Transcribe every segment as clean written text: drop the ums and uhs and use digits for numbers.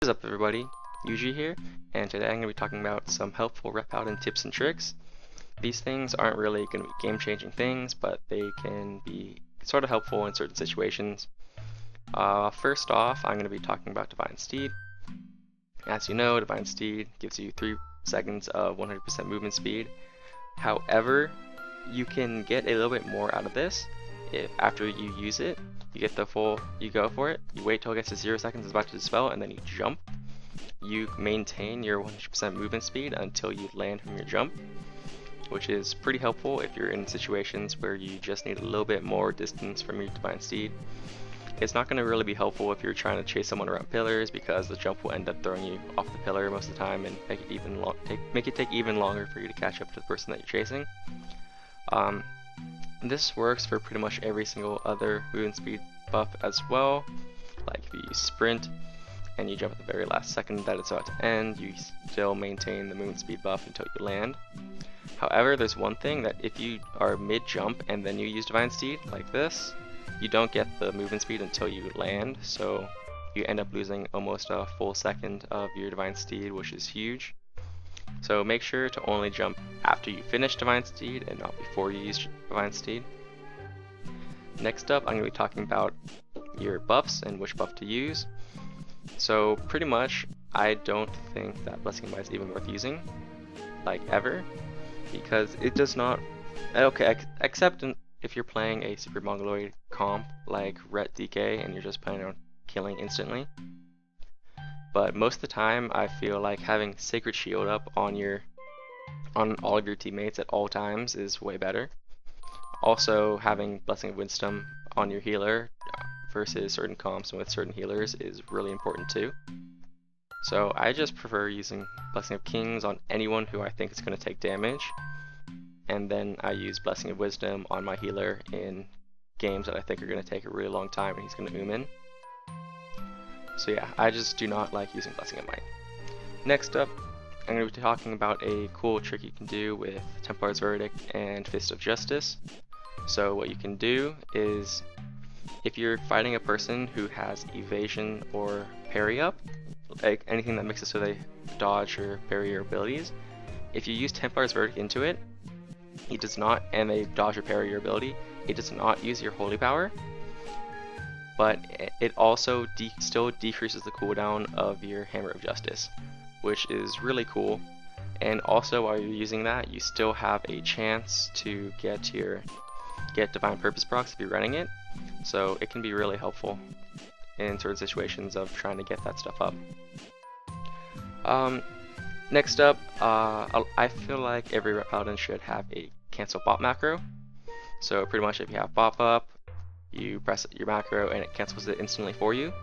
What is up everybody, Yuji here, and today I'm going to be talking about some helpful rep paladin tips and tricks. These things aren't really going to be game-changing things, but they can be sort of helpful in certain situations. First off, I'm going to be talking about Divine Steed. As you know, Divine Steed gives you 3 seconds of 100% movement speed. However, you can get a little bit more out of this if after you use it, you go for it, you wait till it gets to 0 seconds, it's about to dispel, and then you jump. You maintain your 100% movement speed until you land from your jump, which is pretty helpful if you're in situations where you just need a little bit more distance from your Divine Steed. It's not going to really be helpful if you're trying to chase someone around pillars, because the jump will end up throwing you off the pillar most of the time and make it take even longer for you to catch up to the person that you're chasing. This works for pretty much every single other movement speed buff as well. Like if you use sprint and you jump at the very last second that it's about to end, you still maintain the movement speed buff until you land. However, there's one thing that if you are mid-jump and then you use Divine Steed like this, you don't get the movement speed until you land, so you end up losing almost a full second of your Divine Steed, which is huge. So make sure to only jump after you finish Divine Steed and not before you use Divine Steed. Next up, I'm going to be talking about your buffs and which buff to use. So pretty much, I don't think that Blessing of Might is even worth using, like ever, because it does not, except if you're playing a Super Mongoloid comp like Ret DK and you're just planning on killing instantly. But most of the time, I feel like having Sacred Shield up on all of your teammates at all times is way better. Also, having Blessing of Wisdom on your healer versus certain comps and with certain healers is really important too. So I just prefer using Blessing of Kings on anyone who I think is going to take damage, and then I use Blessing of Wisdom on my healer in games that I think are going to take a really long time and he's going to in. So yeah, I just do not like using Blessing of Might. Next up, I'm going to be talking about a cool trick you can do with Templar's Verdict and Fist of Justice. So what you can do is, if you're fighting a person who has evasion or parry up, like anything that makes it so they dodge or parry your abilities, if you use Templar's Verdict into it, and they dodge or parry your ability, it does not use your holy power, but it also still decreases the cooldown of your Hammer of Justice, which is really cool. And also while you're using that, you still have a chance to get Divine Purpose procs if you're running it, so it can be really helpful in certain situations of trying to get that stuff up. Next up, I feel like every rep paladin should have a cancel bop macro. So pretty much if you have bop up, you press your macro and it cancels it instantly for you.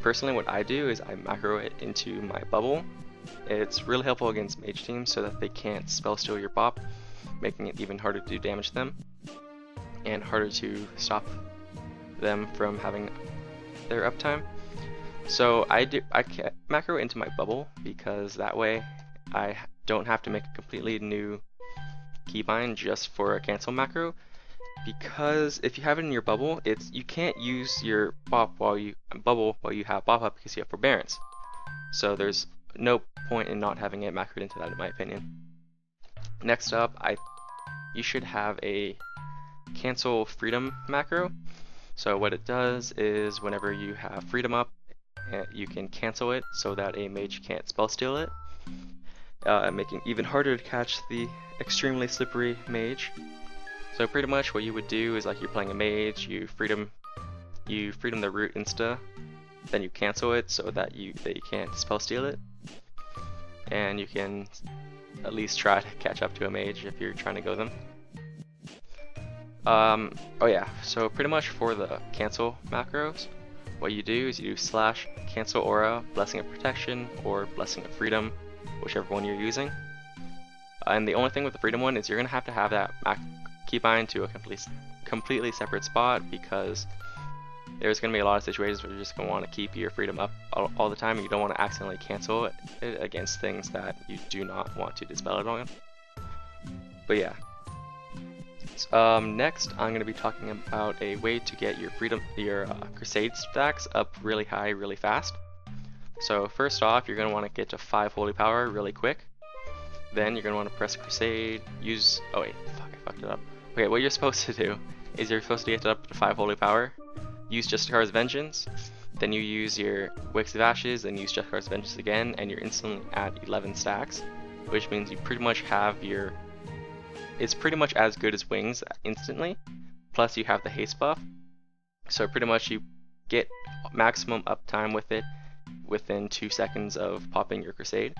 Personally, what I do is I macro it into my bubble. It's really helpful against mage teams so that they can't spell steal your bop, making it even harder to do damage to them and harder to stop them from having their uptime. So I macro into my bubble, because that way I don't have to make a completely new keybind just for a cancel macro. Because if you have it in your bubble, you can't use your bop while you have bop up, because you have forbearance. So there's no point in not having it macroed into that, in my opinion. Next up, you should have a cancel freedom macro. So what it does is whenever you have freedom up, you can cancel it so that a mage can't spell steal it, making it even harder to catch the extremely slippery mage. So pretty much what you would do is, like, you're playing a mage, you freedom the root insta, then you cancel it so that they can't spell steal it, and you can at least try to catch up to a mage if you're trying to go them. Oh yeah, so pretty much for the cancel macros, what you do is you do / cancel aura, Blessing of Protection, or Blessing of Freedom, whichever one you're using. And the only thing with the freedom one is you're going to have that keybind to a completely separate spot, because there's going to be a lot of situations where you're just going to want to keep your freedom up all the time, and you don't want to accidentally cancel it against things that you do not want to dispel it on. But yeah. Next, I'm going to be talking about a way to get your Crusade stacks up really high, really fast. So first off, you're going to want to get to 5 holy power really quick. Then you're going to want to press Crusade, use, oh wait, fuck, I fucked it up. Okay, what you're supposed to do is you're supposed to get up to 5 holy power, use Justicar's Vengeance, then you use your Wicks of Ashes, and use Justicar's Vengeance again, and you're instantly at 11 stacks, which means you pretty much have your, it's pretty much as good as Wings instantly, plus you have the haste buff, so pretty much you get maximum uptime with it within 2 seconds of popping your Crusade.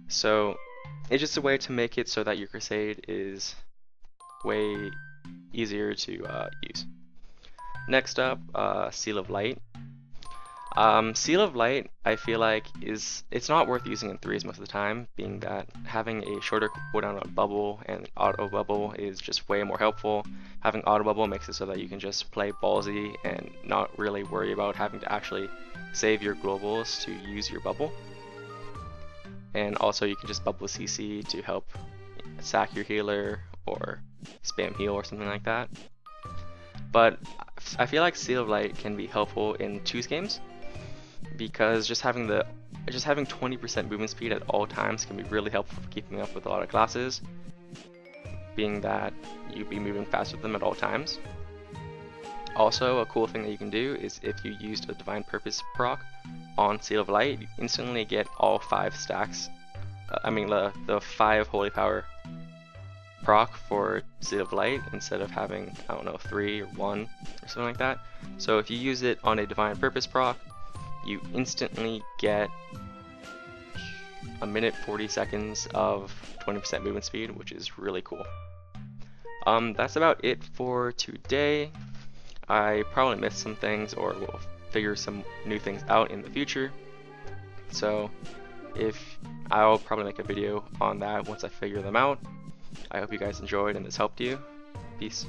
So it's just a way to make it so that your Crusade is way easier to use. Next up, Seal of Light. Seal of Light, I feel like it's not worth using in 3s most of the time, being that having a shorter cooldown on Bubble and Auto Bubble is just way more helpful. Having Auto Bubble makes it so that you can just play ballsy and not really worry about having to actually save your globals to use your bubble. And also you can just bubble CC to help sack your healer or spam heal or something like that. But I feel like Seal of Light can be helpful in 2s games, because just having 20% movement speed at all times can be really helpful for keeping up with a lot of classes, being that you'd be moving fast with them at all times. Also, a cool thing that you can do is if you used a Divine Purpose proc on Seal of Light, you instantly get all 5 stacks, the 5 holy power proc for Seal of Light instead of having, I don't know, 3 or 1 or something like that. So if you use it on a Divine Purpose proc, you instantly get a minute 40 seconds of 20% movement speed, which is really cool. That's about it for today. I probably missed some things, or will figure some new things out in the future. So I'll probably make a video on that once I figure them out. I hope you guys enjoyed and this helped you. Peace.